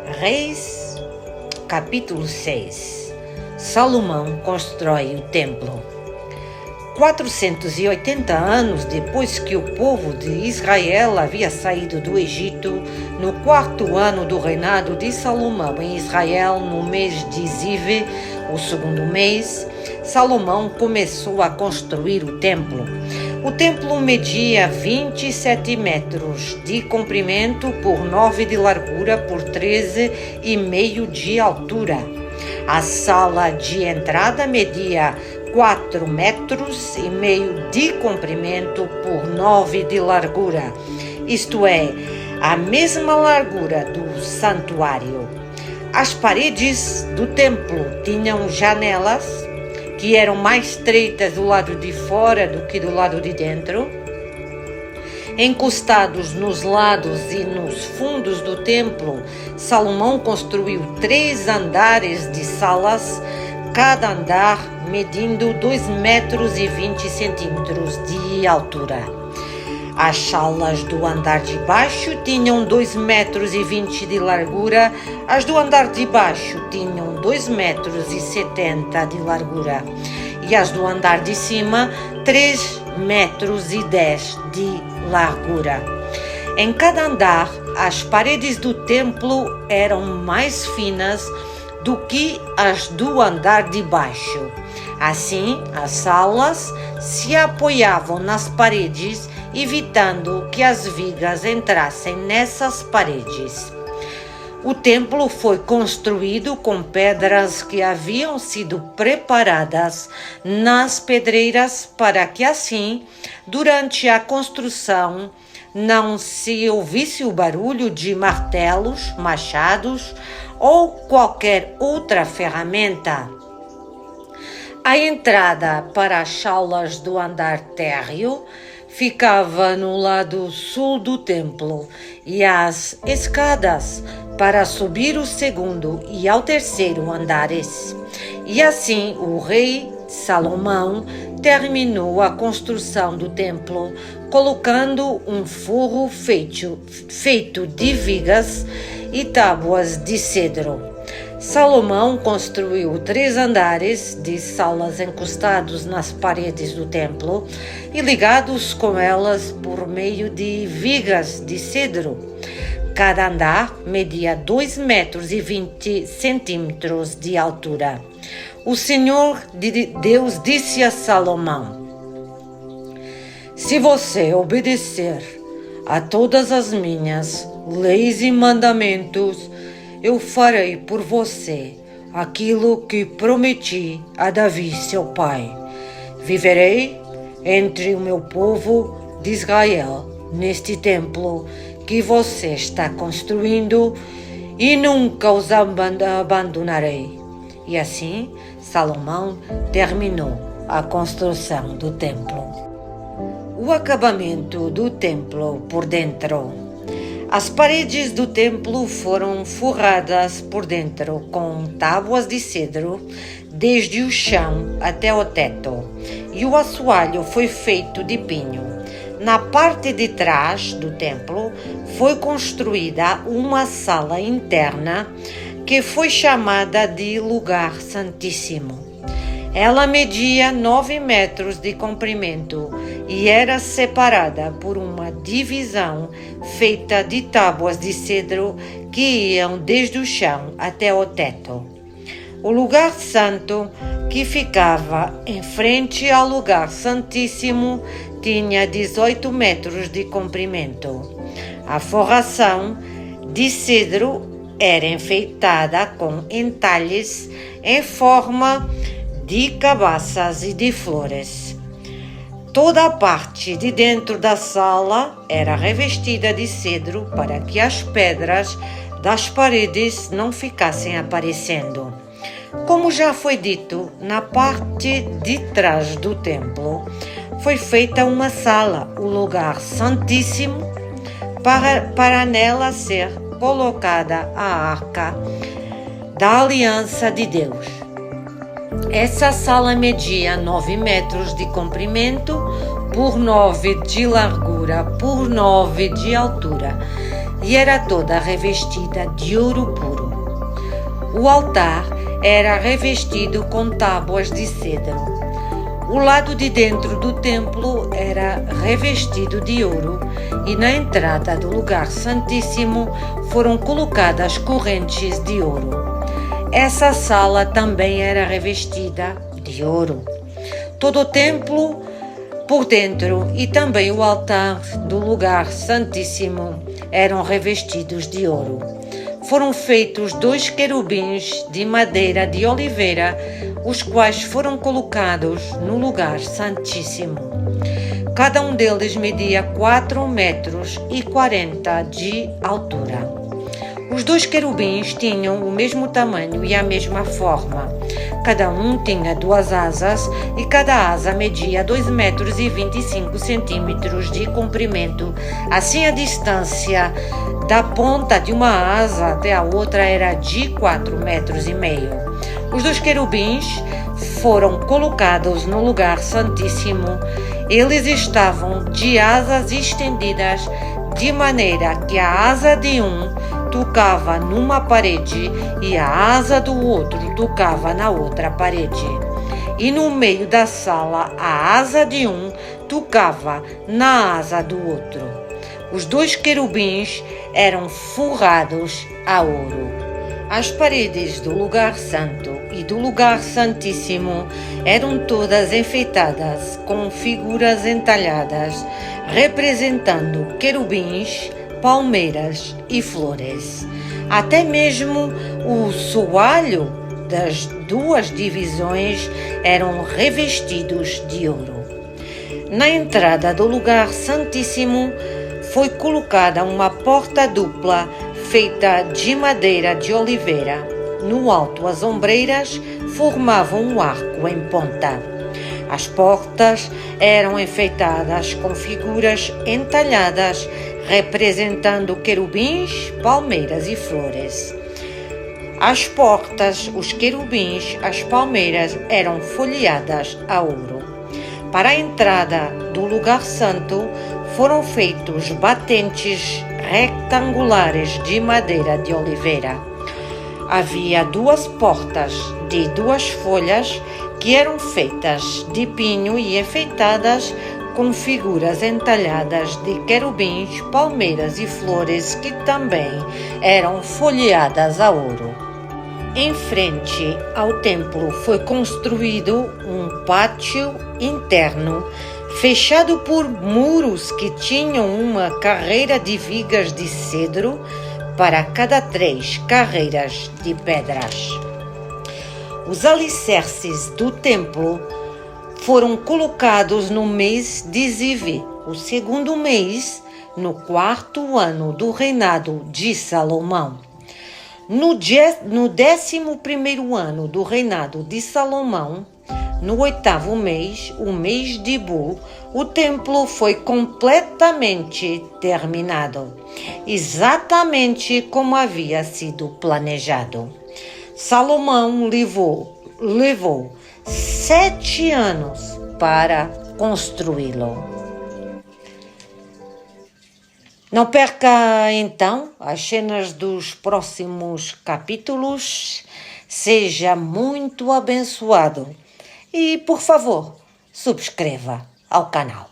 Reis, capítulo 6. Salomão constrói o templo. 480 anos depois que o povo de Israel havia saído do Egito, no 4º ano do reinado de Salomão em Israel, no mês de Zive, o segundo mês, Salomão começou a construir o templo. O templo media 27 metros de comprimento por 9 de largura por 13,5 de altura. A sala de entrada media 4,5 metros de comprimento por 9 de largura, isto é, a mesma largura do santuário. As paredes do templo tinham janelas que eram mais estreitas do lado de fora do que do lado de dentro. Encostados nos lados e nos fundos do templo, Salomão construiu 3 andares de salas, cada andar medindo 2,20 metros de altura. As salas do andar de baixo tinham 2,20 metros de largura, as do andar de baixo tinham 2,70 metros de largura e as do andar de cima 3,10 metros de largura. Em cada andar, as paredes do templo eram mais finas do que as do andar de baixo. Assim, as salas se apoiavam nas paredes, evitando que as vigas entrassem nessas paredes. O templo foi construído com pedras que haviam sido preparadas nas pedreiras para que assim, durante a construção, não se ouvisse o barulho de martelos, machados ou qualquer outra ferramenta. A entrada para as salas do andar térreo ficava no lado sul do templo e as escadas para subir o segundo e ao terceiro andares. E assim o rei Salomão terminou a construção do templo, colocando um forro feito de vigas e tábuas de cedro. Salomão construiu 3 andares de salas encostados nas paredes do templo e ligados com elas por meio de vigas de cedro. Cada andar media 2,20 metros de altura. O Senhor Deus disse a Salomão: se você obedecer a todas as minhas leis e mandamentos, eu farei por você aquilo que prometi a Davi, seu pai. Viverei entre o meu povo de Israel, neste templo que você está construindo, e nunca os abandonarei. E assim, Salomão terminou a construção do templo. O acabamento do templo por dentro. As paredes do templo foram forradas por dentro com tábuas de cedro, desde o chão até o teto, e o assoalho foi feito de pinho. Na parte de trás do templo foi construída uma sala interna que foi chamada de Lugar Santíssimo. Ela media 9 metros de comprimento e era separada por uma divisão feita de tábuas de cedro que iam desde o chão até o teto. O lugar santo, que ficava em frente ao lugar santíssimo, tinha 18 metros de comprimento. A forração de cedro era enfeitada com entalhes em forma de cabaças e de flores. Toda a parte de dentro da sala era revestida de cedro para que as pedras das paredes não ficassem aparecendo. Como já foi dito, na parte de trás do templo foi feita uma sala, o lugar santíssimo, para nela ser colocada a arca da aliança de Deus. Essa sala media 9 metros de comprimento por 9 de largura por 9 de altura e era toda revestida de ouro puro. O altar era revestido com tábuas de cedro. O lado de dentro do templo era revestido de ouro e na entrada do lugar santíssimo foram colocadas correntes de ouro. Essa sala também era revestida de ouro. Todo o templo por dentro e também o altar do lugar santíssimo eram revestidos de ouro. Foram feitos 2 querubins de madeira de oliveira, os quais foram colocados no lugar santíssimo. Cada um deles media 4,40 metros de altura. Os 2 querubins tinham o mesmo tamanho e a mesma forma. Cada um tinha 2 asas e cada asa media 2,25 metros de comprimento. Assim, a distância da ponta de uma asa até a outra era de 4,5 metros. Os 2 querubins foram colocados no lugar santíssimo. Eles estavam de asas estendidas, de maneira que a asa de um tocava numa parede e a asa do outro tocava na outra parede. E no meio da sala, a asa de um tocava na asa do outro. Os 2 querubins eram forrados a ouro. As paredes do lugar santo e do lugar santíssimo eram todas enfeitadas com figuras entalhadas, representando querubins, palmeiras e flores. Até mesmo o soalho das 2 divisões eram revestidos de ouro. Na entrada do lugar santíssimo foi colocada uma porta dupla feita de madeira de oliveira. No alto, as ombreiras formavam um arco em ponta. As portas eram enfeitadas com figuras entalhadas, representando querubins, palmeiras e flores. As portas, os querubins, as palmeiras eram folheadas a ouro. Para a entrada do lugar santo foram feitos batentes retangulares de madeira de oliveira. Havia 2 portas de 2 folhas que eram feitas de pinho e enfeitadas com figuras entalhadas de querubins, palmeiras e flores que também eram folheadas a ouro. Em frente ao templo foi construído um pátio interno fechado por muros que tinham uma carreira de vigas de cedro para cada 3 carreiras de pedras. Os alicerces do templo foram colocados no mês de Ziv, o 2º mês, no 4º ano do reinado de Salomão. No 11º ano do reinado de Salomão, no 8º mês, o mês de Bul, o templo foi completamente terminado, exatamente como havia sido planejado. Salomão levou 7 anos para construí-lo. Não perca então as cenas dos próximos capítulos. Seja muito abençoado e, por favor, subscreva ao canal.